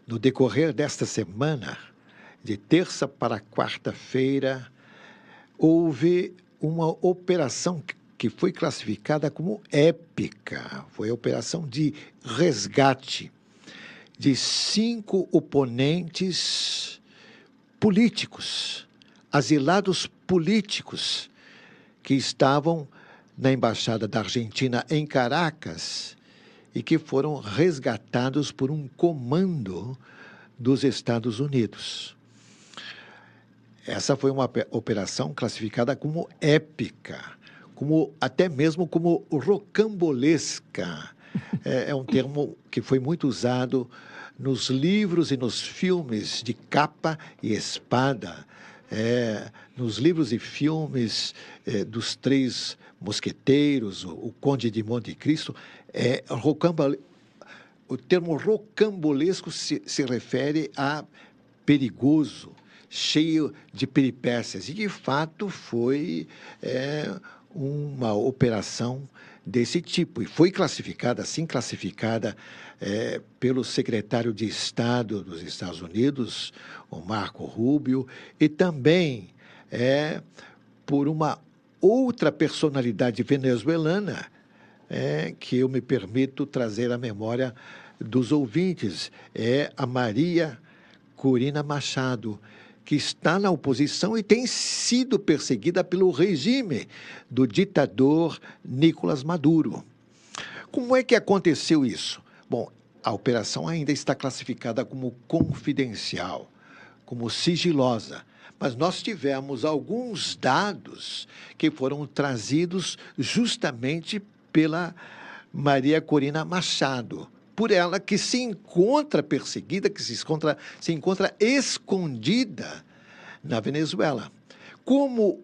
No decorrer desta semana, de terça para quarta-feira, houve uma operação que foi classificada como épica. Foi a operação de resgate de 5 oponentes políticos, asilados políticos, que estavam na Embaixada da Argentina em Caracas e que foram resgatados por um comando dos Estados Unidos. Essa foi uma operação classificada como épica, até mesmo como rocambolesca. É um termo que foi muito usado nos livros e nos filmes de capa e espada, nos livros e filmes dos Três Mosqueteiros, o Conde de Monte Cristo. O termo rocambolesco se refere a perigoso, cheio de peripécias. E, de fato, foi uma operação desse tipo. E foi classificada pelo secretário de Estado dos Estados Unidos, o Marco Rubio, e também por uma outra personalidade venezuelana, que eu me permito trazer à memória dos ouvintes, a Maria Corina Machado, que está na oposição e tem sido perseguida pelo regime do ditador Nicolás Maduro. Como é que aconteceu isso? Bom, a operação ainda está classificada como confidencial, como sigilosa, mas nós tivemos alguns dados que foram trazidos justamente pela Maria Corina Machado, por ela que se encontra perseguida, que se encontra escondida na Venezuela. Como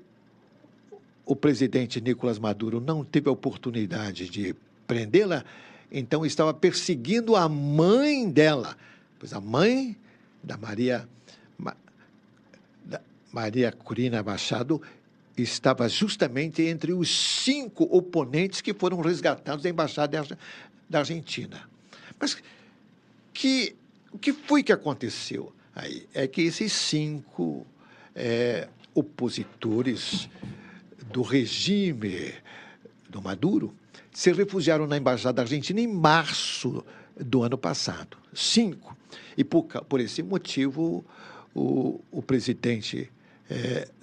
o presidente Nicolás Maduro não teve a oportunidade de prendê-la, então estava perseguindo a mãe dela, pois a mãe da Maria Corina Machado estava justamente entre os 5 oponentes que foram resgatados da Embaixada da Argentina. Mas o que foi que aconteceu aí? É que esses 5 opositores do regime do Maduro se refugiaram na Embaixada da Argentina em março do ano passado. 5. E por esse motivo, o presidente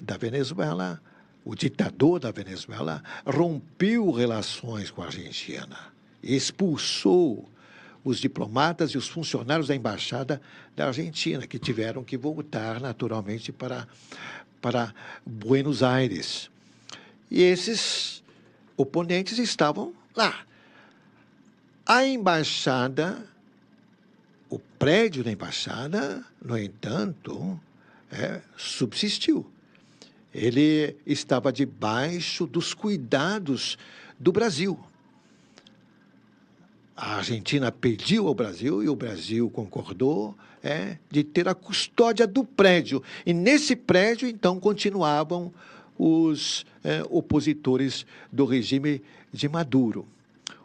da Venezuela, o ditador da Venezuela, rompeu relações com a Argentina, expulsou os diplomatas e os funcionários da Embaixada da Argentina, que tiveram que voltar naturalmente para Buenos Aires. E esses oponentes estavam lá. A embaixada, o prédio da embaixada, no entanto, subsistiu. Ele estava debaixo dos cuidados do Brasil. A Argentina pediu ao Brasil, e o Brasil concordou, de ter a custódia do prédio. E nesse prédio, então, continuavam os opositores do regime de Maduro.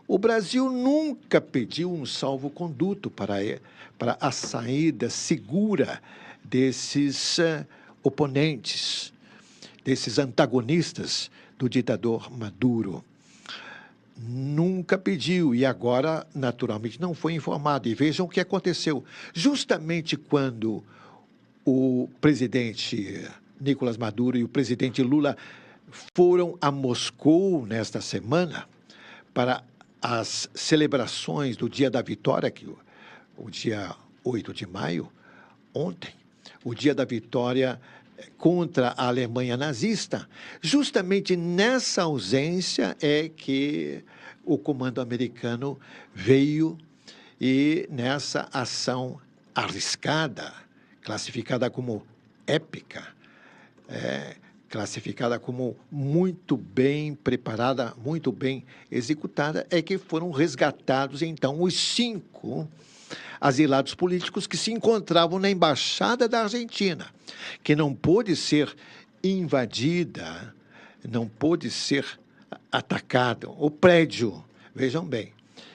O Brasil nunca pediu um salvo-conduto para a saída segura desses oponentes, desses antagonistas do ditador Maduro. Nunca pediu e agora, naturalmente, não foi informado. E vejam o que aconteceu. Justamente quando o presidente Nicolás Maduro e o presidente Lula foram a Moscou nesta semana para as celebrações do Dia da Vitória, que o dia 8 de maio, ontem, o Dia da Vitória contra a Alemanha nazista, justamente nessa ausência é que o comando americano veio e nessa ação arriscada, classificada como épica, classificada como muito bem preparada, muito bem executada, é que foram resgatados, então, os 5 asilados políticos que se encontravam na Embaixada da Argentina, que não pôde ser invadida, não pôde ser atacado. O prédio, vejam bem.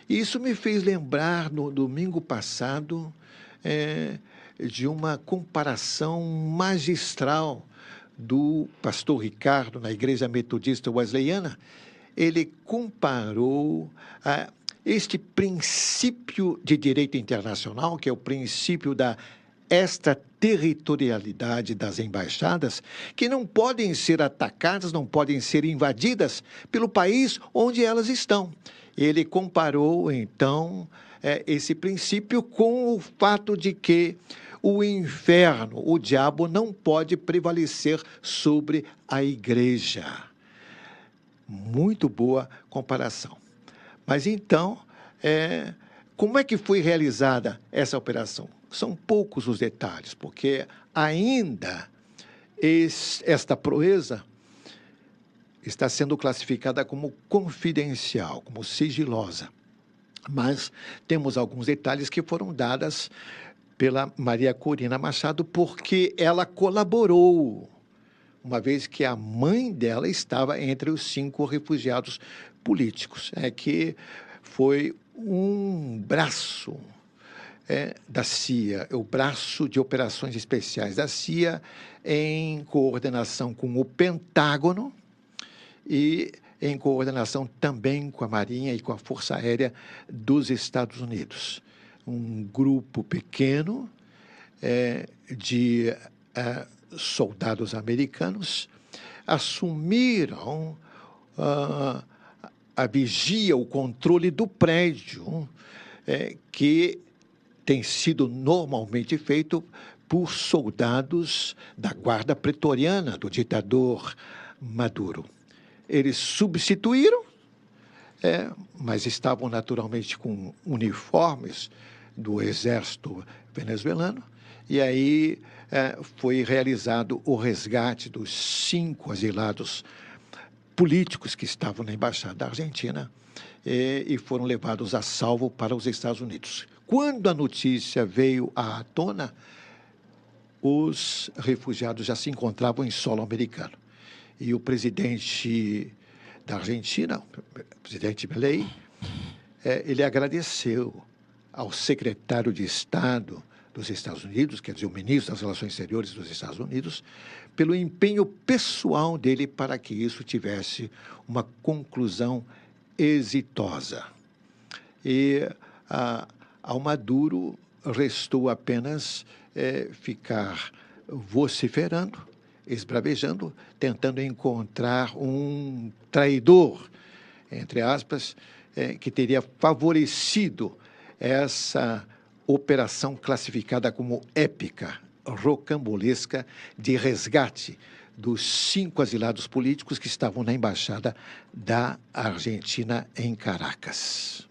Isso me fez lembrar, no domingo passado, de uma comparação magistral do pastor Ricardo na Igreja Metodista Wesleyana. Ele comparou este princípio de direito internacional, que é o princípio da extraterritorialidade das embaixadas, que não podem ser atacadas, não podem ser invadidas pelo país onde elas estão. Ele comparou, então, esse princípio com o fato de que o inferno, o diabo, não pode prevalecer sobre a igreja. Muito boa comparação. Mas então, como é que foi realizada essa operação? São poucos os detalhes, porque ainda esta proeza está sendo classificada como confidencial, como sigilosa. Mas temos alguns detalhes que foram dados pela Maria Corina Machado, porque ela colaborou, uma vez que a mãe dela estava entre os 5 refugiados políticos. Que foi um braço da CIA, o braço de operações especiais da CIA, em coordenação com o Pentágono e em coordenação também com a Marinha e com a Força Aérea dos Estados Unidos. Um grupo pequeno de soldados americanos assumiram a vigia, o controle do prédio, que tem sido normalmente feito por soldados da guarda pretoriana do ditador Maduro. Eles substituíram, mas estavam naturalmente com uniformes do exército venezuelano, e aí foi realizado o resgate dos 5 exilados políticos que estavam na Embaixada da Argentina e foram levados a salvo para os Estados Unidos. Quando a notícia veio à tona, os refugiados já se encontravam em solo americano. E o presidente da Argentina, o presidente Milei, ele agradeceu ao secretário de Estado dos Estados Unidos, quer dizer, o ministro das Relações Exteriores dos Estados Unidos, pelo empenho pessoal dele para que isso tivesse uma conclusão exitosa. E ao Maduro restou apenas ficar vociferando, esbravejando, tentando encontrar um traidor, entre aspas, que teria favorecido essa operação classificada como épica, rocambolesca, de resgate dos 5 exilados políticos que estavam na Embaixada da Argentina em Caracas.